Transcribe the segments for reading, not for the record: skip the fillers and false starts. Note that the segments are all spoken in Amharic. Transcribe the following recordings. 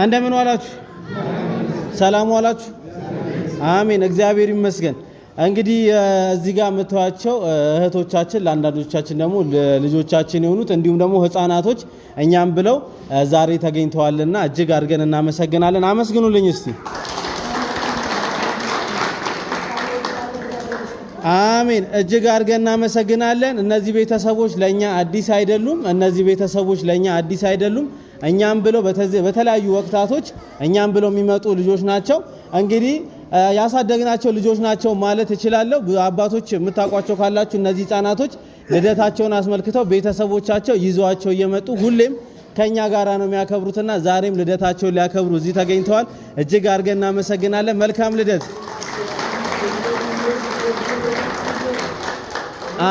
እንደምን ዋላችሁ? ሰላም ዋላችሁ? አሜን። እግዚአብሔር ይመስገን። እንግዲህ እዚህ ጋር የምታዩቸው እህቶቻችን ለአንዳንዶቻችን ደግሞ ልጆቻችን የሆኑት እንዲሁም ደግሞ ህፃናቶች እኛም ብለው ዛሬ ተገኝተዋልና እጅግ አድርገን እናመሰግናለን። አመስግኑልኝ እስቲ። አሜን። እጅግ አድርገን እናመሰግናለን። እነዚህ ቤተሰቦች ለኛ አዲስ አይደሉም። እኛም ብለው በተለያዩ ወቅታቶች እኛም ብለው የሚመጡ ልጆች ናቸው። እንግዲህ ያሳደግናቸው ልጆች ናቸው ማለት እችላለሁ። አባቶች የምታውቋቸው ካላችሁ እነዚህ ህፃናቶች ልደታቸውን አስመልክተው ቤተሰቦቻቸው ይዘዋቸው እየመጡ ሁሌም ከኛ ጋራ ነው የሚያከብሩትና ዛሬም ልደታቸውን ሊያከብሩ እዚህ ተገኝተዋል። እጅግ አድርገን እናመሰግናለን። መልካም ልደት።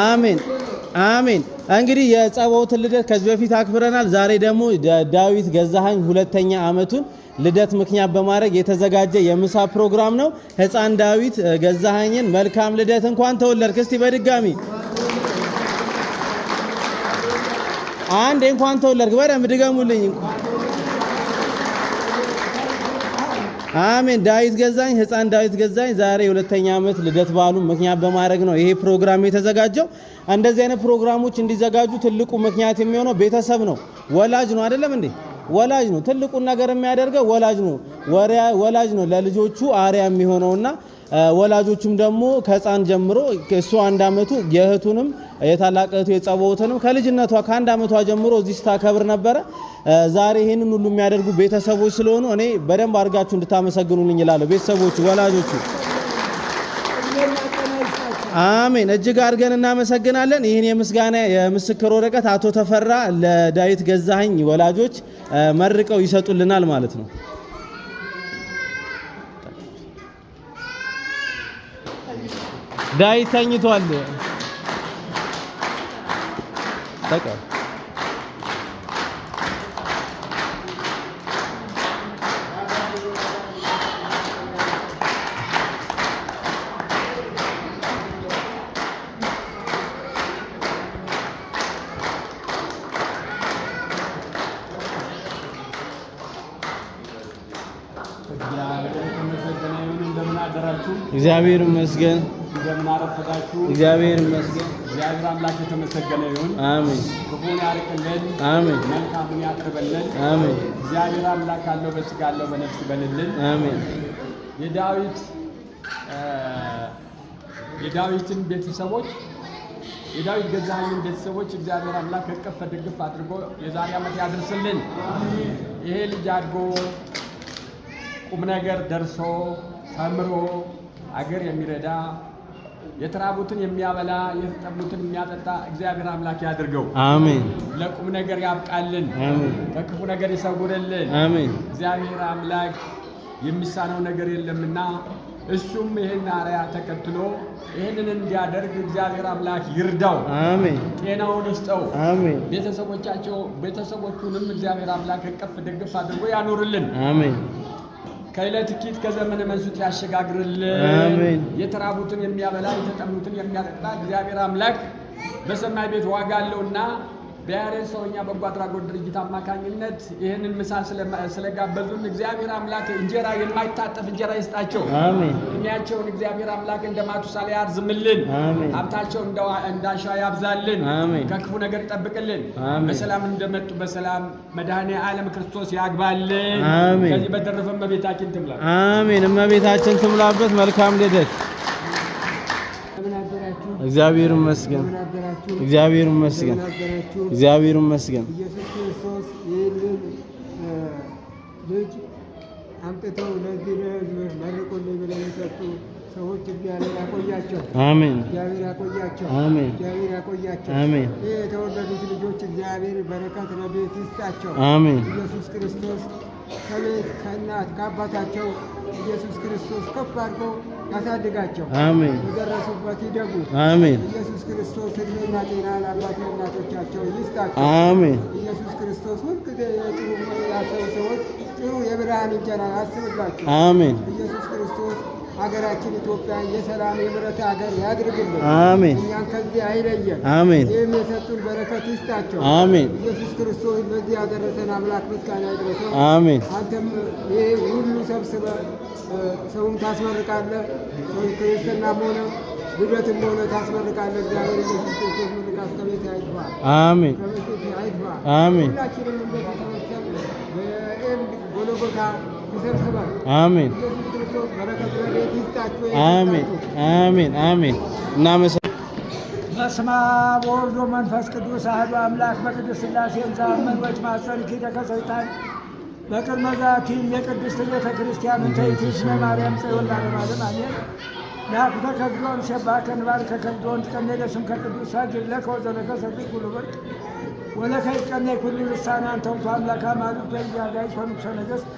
አሜን አሜን። እንግዲህ የጸባዖትን ልደት ከዚህ በፊት አክብረናል። ዛሬ ደግሞ ዳዊት ገዛኸኝ ሁለተኛ ዓመቱን ልደት ምክንያት በማድረግ የተዘጋጀ የምሳ ፕሮግራም ነው። ህፃን ዳዊት ገዛኸኝን መልካም ልደት፣ እንኳን ተወለድክ። እስቲ በድጋሚ አንዴ እንኳን ተወለድክ በደንብ ድገሙልኝ። አሜን። ዳዊት ገዛኸኝ ህፃን ዳዊት ገዛኸኝ ዛሬ ሁለተኛ ዓመት ልደት በዓሉን ምክንያት በማድረግ ነው ይሄ ፕሮግራም የተዘጋጀው። እንደዚህ አይነት ፕሮግራሞች እንዲዘጋጁ ትልቁ ምክንያት የሚሆነው ቤተሰብ ነው፣ ወላጅ ነው። አይደለም እንዴ? ወላጅ ነው ትልቁን ነገር የሚያደርገው ወላጅ ነው ለልጆቹ አርያ የሚሆነውና ወላጆቹም ደግሞ ከህፃን ጀምሮ እሱ አንድ አመቱ የእህቱንም የታላቅ እህቱ የጸባዖትንም ከልጅነቷ ከአንድ አመቷ ጀምሮ እዚህ ስታከብር ነበረ። ዛሬ ይሄንን ሁሉ የሚያደርጉ ቤተሰቦች ስለሆኑ እኔ በደንብ አድርጋችሁ እንድታመሰግኑልኝ እላለሁ። ቤተሰቦቹ፣ ወላጆቹ አሜን። እጅግ አድርገን እናመሰግናለን። ይህን የምስጋና የምስክር ወረቀት አቶ ተፈራ ለዳዊት ገዛኸኝ ወላጆች መርቀው ይሰጡልናል ማለት ነው። ዳዊት ተኝቷል። ተቀበል። እግዚአብሔር ይመስገን። እንደምን አረፈዳችሁ? እግዚአብሔር ይመስገን። እግዚአብሔር አምላክ የተመሰገነ ይሁን። አሜን። ክፉን ያርቅልን፣ አሜን። መልካሙን ያቅርብልን፣ አሜን። እግዚአብሔር አምላክ አለው በስጋ አለው በነፍስ ይበልልን፣ አሜን። የዳዊትን ቤተሰቦች የዳዊት ገዛኸኝን ቤተሰቦች እግዚአብሔር አምላክ እቅፍ ድግፍ አድርጎ የዛሬ ዓመት ያድርስልን። ይሄ ልጅ አድጎ ቁም ነገር ደርሶ ተምሮ አገር የሚረዳ የተራቡትን የሚያበላ የተጠሙትን የሚያጠጣ እግዚአብሔር አምላክ ያድርገው። አሜን። ለቁም ነገር ያብቃልን። አሜን። ከክፉ ነገር ይሰውርልን። አሜን። እግዚአብሔር አምላክ የሚሳነው ነገር የለምና እሱም ይሄን አርያ ተከትሎ ይሄንን እንዲያደርግ እግዚአብሔር አምላክ ይርዳው። አሜን። ጤናውን ይስጠው። አሜን። ቤተሰቦቹንም እግዚአብሔር አምላክ እቅፍ ድግፍ አድርጎ ያኖርልን። አሜን። ከዕለት ኪት ከዘመነ መንሱት ያሸጋግርልን። አሜን። የተራቡትን የሚያበላ የተጠሙትን የሚያጠጣ እግዚአብሔር አምላክ በሰማይ ቤት ዋጋ አለውና በያሬድ ሰውኛ በጎ አድራጎት ድርጅት አማካኝነት ይህንን ምሳ ስለጋበዙን እግዚአብሔር አምላክ እንጀራ የማይታጠፍ እንጀራ ይስጣቸው። አሜን። እድሜያቸውን እግዚአብሔር አምላክ እንደ ማቱሳላ ያርዝምልን። አሜን። ሀብታቸውን እንደ አሸዋ ያብዛልን። አሜን። ከክፉ ነገር ይጠብቅልን። አሜን። በሰላም እንደመጡ በሰላም መድኃኔዓለም ክርስቶስ ያግባልን። አሜን። ከዚህ በተረፈ እመቤታችን ትምላ። አሜን። እመቤታችን ትምላበት። መልካም ልደት። እግዚአብሔር ይመስገን። እግዚአብሔር ይመስገን። እግዚአብሔር ይመስገን። ኢየሱስ ክርስቶስ ይህንን ልጅ አምጥተው ለዚህ መርቁልኝ ብለው የሰጡ ሰዎች እግዚአብሔር ያቆያቸው። አሜን። እግዚአብሔር ያቆያቸው። አሜን። እግዚአብሔር ያቆያቸው። አሜን። ይህ የተወለዱት ልጆች እግዚአብሔር በረከት ረድኤት ይስጣቸው። አሜን። ኢየሱስ ክርስቶስ ከቤት ከእናት ከአባታቸው ኢየሱስ ክርስቶስ ከፍ አድርጎ ያሳድጋቸው። አሜን። የደረሱበት ይደጉ። አሜን። ኢየሱስ ክርስቶስ እድሜና ጤና ለአባት እናቶቻቸው ይስጣቸው። አሜን። ኢየሱስ ክርስቶስ ሁልጊዜ የጥሩ ያሰቡ ሰዎች ጥሩ የብርሃን እንጀራ ያስብላቸው። አሜን። ኢየሱስ ክርስቶስ ሀገራችን ኢትዮጵያ የሰላም የምሕረት ሀገር ያድርግልን። አሜን። እኛን ከዚህ አይለየን። አሜን። ይህም የሰጡን በረከት ይስጣቸው። አሜን። ኢየሱስ ክርስቶስ በዚህ ያደረሰን አምላክ ምስጋና ይድረሰው። አሜን። አንተም ይህ ሁሉ ሰብስበህ ሰውም ታስመርቃለህ። ክርስትናም ሆነ ልደትም ሆነ ታስመርቃለህ። እግዚአብሔር ኢየሱስ ክርስቶስ ምርቃት ከቤት አይግባ። አሜን። ከቤት አይግባ። አሜን። ሁላችንም እንደተሰበሰብ ጎልጎታ ተሰብስበን አሜን። ኢየሱስ ክርስቶስ በረከት በቤት ይስጣችሁ። አሜን። አሜን። አሜን። እናመሰግናለን። በስመ አብ ወወልድ ወመንፈስ ቅዱስ አሐዱ አምላክ በቅድስት ሥላሴ እንዘአምን ወይትማፀን ኪደከ ሰይጣን በቅድመ ዛቲም የቅድስት ቤተ ክርስቲያን እንተይትሽነ ማርያም ጽዮን ለዓለመ አሜን። ናኩተ ከብዶን ሸባከ ንባርከ ከብዶን ትቀነደስም ከቅዱስ ሳግር ለከ ወዘለከ ሰብእ ኩሉ ብርቅ ወለከ ይትቀነይ ኩሉ ልሳን አንተ ውእቱ አምላከ አማልክት ወኢያጋይት ወንጉሠ ነገሥት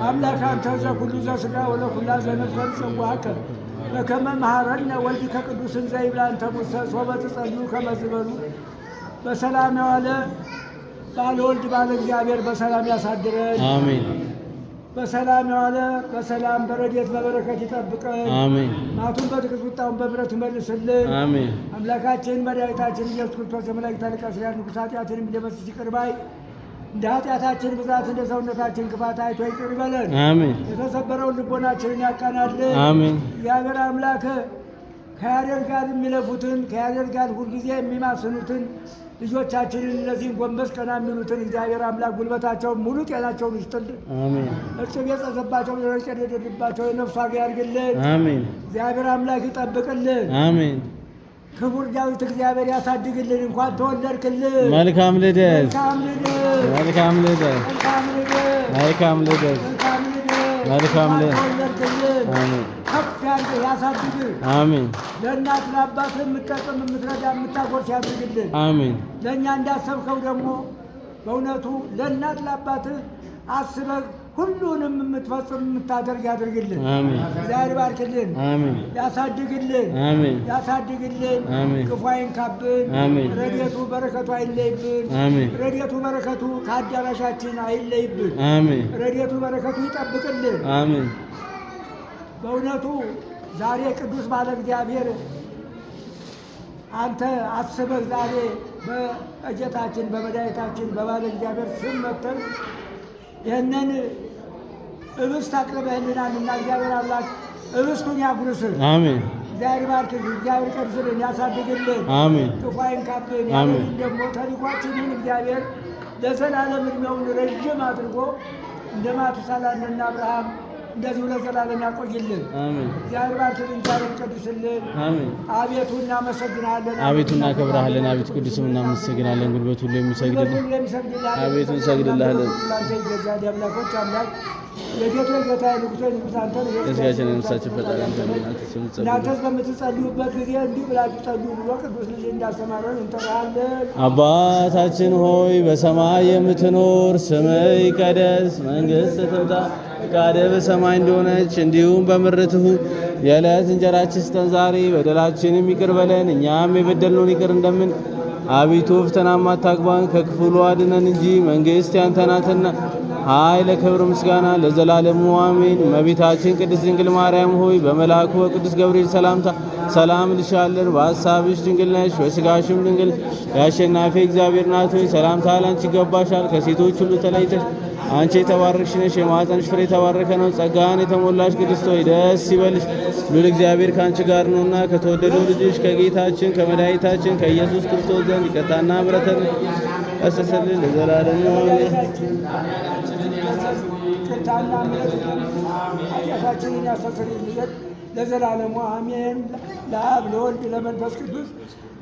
አምላከ አንተ ዘኩሉ ዘሥጋ ወለኩላ ዘነፍስ ወጽዋከ በከመ መሐረነ ወልድከ ቅዱስ እንዘ ይብላ አንተ ሙሴ ሶበ ትጸልዩ ከመ ዝበሉ በሰላም የዋለ ባለ ወልድ ባለ እግዚአብሔር በሰላም ያሳድረን። አሜን። በሰላም የዋለ በሰላም በረድኤት በበረከት ይጠብቀን። አሜን። ማቱን በትዕግስት ቁጣውን በምሕረት ይመልስልን። አሜን። አምላካችን መድኃኒታችን ኢየሱስ ክርስቶስ የመላእክት አለቃ ሥራን ንጉሥ ኃጢአትንም የሚደመስስ ይቅር ባይ እንደ ኃጢአታችን ብዛት እንደ ሰውነታችን ክፋት አይቶ ይቅር ይበለን። አሜን። የተሰበረውን ልቦናችንን ያቃናልን። አሜን። የአገር አምላክ ከያሬድ ጋር የሚለፉትን ከያሬድ ጋር ሁልጊዜ የሚማስኑትን ልጆቻችንን እነዚህን ጎንበስ ቀና የሚሉትን እግዚአብሔር አምላክ ጉልበታቸውን ሙሉ ጤናቸውን ይስጥልን። አሜን። እርጥብ የጸጸባቸው ደረቅ የደረደባቸው የነፍስ ዋጋ ያድርግልን። አሜን። እግዚአብሔር አምላክ ይጠብቅልን። አሜን። ክቡር ዳዊት እግዚአብሔር ያሳድግልን። እንኳን ተወለድክልን። መልካም ልደት፣ መልካም ልደት፣ መልካም ልደት፣ መልካም ልደት፣ መልካም ልደት፣ መልካም ልደት፣ መልካም ልደት። ተወለድክልን። አሜን። ከፍ ያድርግህ፣ ያሳድግህ። አሜን። ለእናት ለአባትህ የምትጠቅም የምትረዳ የምታጎርስ ያድርግልን። አሜን። ለእኛ እንዳሰብከው ደግሞ በእውነቱ ለእናት ለአባትህ አስበህ ሁሉንም የምትፈጽም የምታደርግ ያድርግልን። አሜን። እግዚአብሔር ባርክልን፣ አሜን። ያሳድግልን፣ አሜን። ያሳድግልን። አሜን። ክፉ አይንካብን። አሜን። ረድኤቱ በረከቱ አይለይብን። አሜን። ረድኤቱ በረከቱ ከአዳራሻችን አይለይብን። አሜን። ረድኤቱ በረከቱ ይጠብቅልን። አሜን። በእውነቱ ዛሬ ቅዱስ ባለ እግዚአብሔር አንተ አስበህ ዛሬ በእጀታችን በመድኃኒታችን በባለ እግዚአብሔር ስም መጥተን ይህንን ኅብስት አቅርበህልናልና እግዚአብሔር አምላክ ኅብስቱን ያጉርስህ። አሜን። እግዚአብሔር ባርክህ፣ እግዚአብሔር ቀድስልን፣ ያሳድግልን። አሜን። ክፉ አይንካብን። አሜን። ያንን ደግሞ ተልኳችንን እግዚአብሔር ለዘላለም ዕድሜውን ረዥም አድርጎ እንደ ማቱሳላና አብርሃም እንደዚሁ ለዘላለም ያቆይልን። አሜን። እግዚአብሔር ባርክልን፣ እግዚአብሔር ቀድስልን። አሜን። አቤቱ እናመሰግናለን፣ አቤቱ እናከብርሃለን፣ አቤቱ ቅዱስም እናመሰግናለን። ጉልበት ሁሉ የሚሰግድልን አቤቱ እንሰግድልሃለን። ለአንተ ይገዛል። የአምላኮች አምላክ የጌቶች ጌታ ንጉሶች ንጉሥ አንተ ነህ። የሥጋችን የነፍሳችን ፈጣሪ አንተ ነህ። አንተ ስም ጸልይ። እናንተስ በምትጸልዩበት ጊዜ እንዲህ ብላችሁ ጸልዩ ብሎ ቅዱስ ልጅ እንዳስተማረን እንጠራለን። አባታችን ሆይ በሰማይ የምትኖር ስምህ ይቀደስ፣ መንግሥትህ ትምጣ፣ ፈቃድህ በሰማይ እንደሆነች እንዲሁም በምድር ትሁን። የዕለት እንጀራችንን ስጠን ዛሬ፣ በደላችንም ይቅር በለን እኛም የበደልነውን ይቅር እንደምን። አቤቱ ፈተናም አታግባን ከክፉ ሁሉ አድነን እንጂ መንግሥት ያንተ ናትና ኃይል፣ ክብር፣ ምስጋና ለዘላለሙ አሜን። እመቤታችን ቅድስት ድንግል ማርያም ሆይ በመልአኩ በቅዱስ ገብርኤል ሰላምታ ሰላም እልሻለን። በሐሳብሽ ድንግል ነሽ፣ በሥጋሽም ድንግል። የአሸናፊ እግዚአብሔር እናት ሆይ ሰላምታ ላንቺ ይገባሻል። ከሴቶች ሁሉ ተለይተሽ አንቺ የተባረክሽ ነሽ፣ የማኅፀንሽ ፍሬ የተባረከ ነው። ጸጋን የተሞላሽ ቅድስት ሆይ ደስ ይበልሽ፣ ሉል እግዚአብሔር ከአንቺ ጋር ነውና ከተወደደው ልጅሽ ከጌታችን ከመድኃኒታችን ከኢየሱስ ክርስቶስ ዘንድ ይቅርታና ምሕረትን ያስተሰርይልን ለዘላለሙ አሜን። ይቅርታና ምሕረት ኃጢአታችንን ያስተሰርይልን ለዘላለሙ አሜን። ለአብ ለወልድ ለመንፈስ ቅዱስ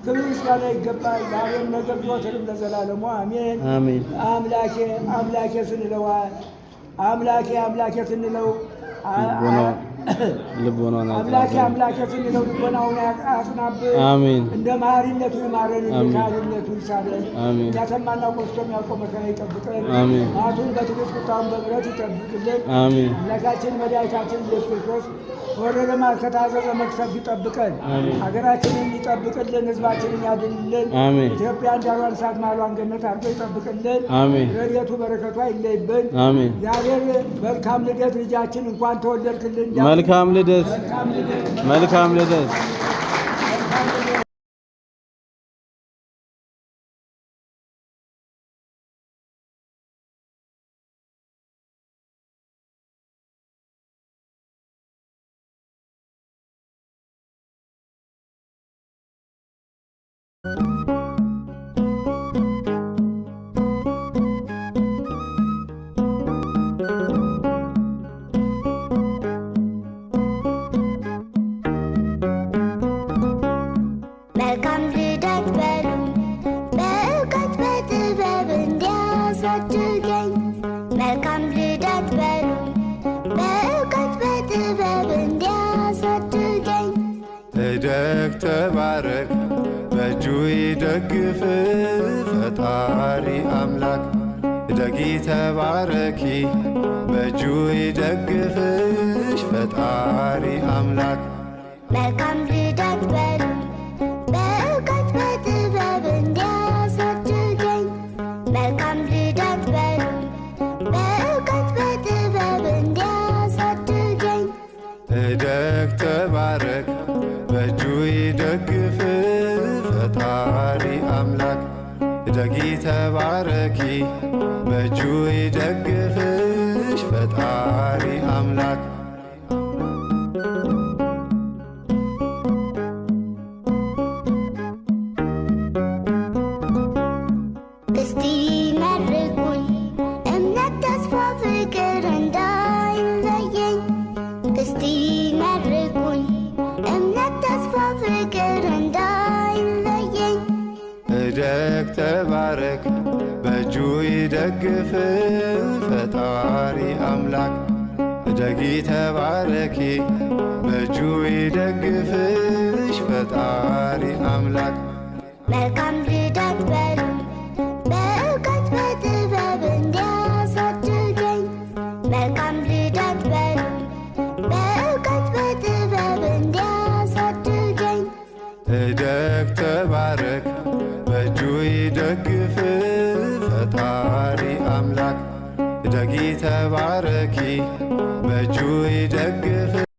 ክብር ምስጋና ይገባል፣ ዛሬም ነገም ዘወትርም ለዘላለሙ አሜን። አሜን። አምላኬ አምላኬ ስንለው አምላኬ ስንለው ልቦናውን አምላኬ አምላኬ ስንለው ልቦናውን ያጽናብን። አሜን። እንደ መሐሪነቱ ይማረን፣ እንደ ካህንነቱ ይሳለን። አሜን። ያተማና ቆስቶ የሚያውቀው መከራ ይጠብቀን። አሜን። ማቱን በትዕግስት ቁጣውን በምሕረት ይጠብቅልን። አሜን። አምላካችን መድኃኒታችን ኢየሱስ ክርስቶስ ወደ ልማት ከታዘዘ መቅሰፍት ይጠብቀን። አሜን። ሀገራችንን ይጠብቅልን፣ ሕዝባችንን ያድንልን። አሜን። ኢትዮጵያን ዳሯን እሳት ማሏን ገነት አድርጎ ይጠብቅልን። አሜን። ረድኤቱ በረከቱ አይለይብን። አሜን። እግዚአብሔር መልካም ልደት ልጃችን እንኳን ተወለድክልን። መልካም ልደት መልካም ልደት። መልካም ልደት በሉኝ በእውቀት በጥበብ እንዲያሳድገኝ። መልካም ልደት በሉኝ በእውቀት በጥበብ እንዲያሳድገኝ። እደግ ተባረክ በእጁ ይደግፍ ፈጣሪ አምላክ። እደጊ ተባረኪ በእጁ ይደግፍሽ ፈጣሪ አምላክ። መልካም ልደት በሉኝ በእውቀት በጥበብ እንዲያሳድገኝ። መልካም ልደት በሉኝ በእውቀት በጥበብ እንዲያሳድገኝ። እደግ ተባረክ በእጁ ይደግፍ ፈጣሪ አምላክ። እደጊ ተባረኪ በእጁ ይደግፍሽ ፈጣሪ አምላክ። እስቲ መርቁኝ እምነት ተስፋ ፍቅር እንዳይለየኝ። እስቲ መርቁኝ እምነት ተስፋ ፍቅር እንዳይለየኝ። እደግ ተባረክ በእጁ ይደግፍ ፈጣሪ አምላክ። እደጊ ተባረኪ በእጁ ይደግፍሽ ፈጣሪ አምላክ። መልካም ልደት በሉኝ በእውቀት በጥበብ እንዲያሳድገኝ። መልካም ልደት በሉኝ በእውቀት በጥበብ እንዲያሳድገኝ። እደግ ተባረክ በእጁ ይደግፍ ፈጣሪ አምላክ። እደጊ ተባረኪ በእጁ ይደግፍ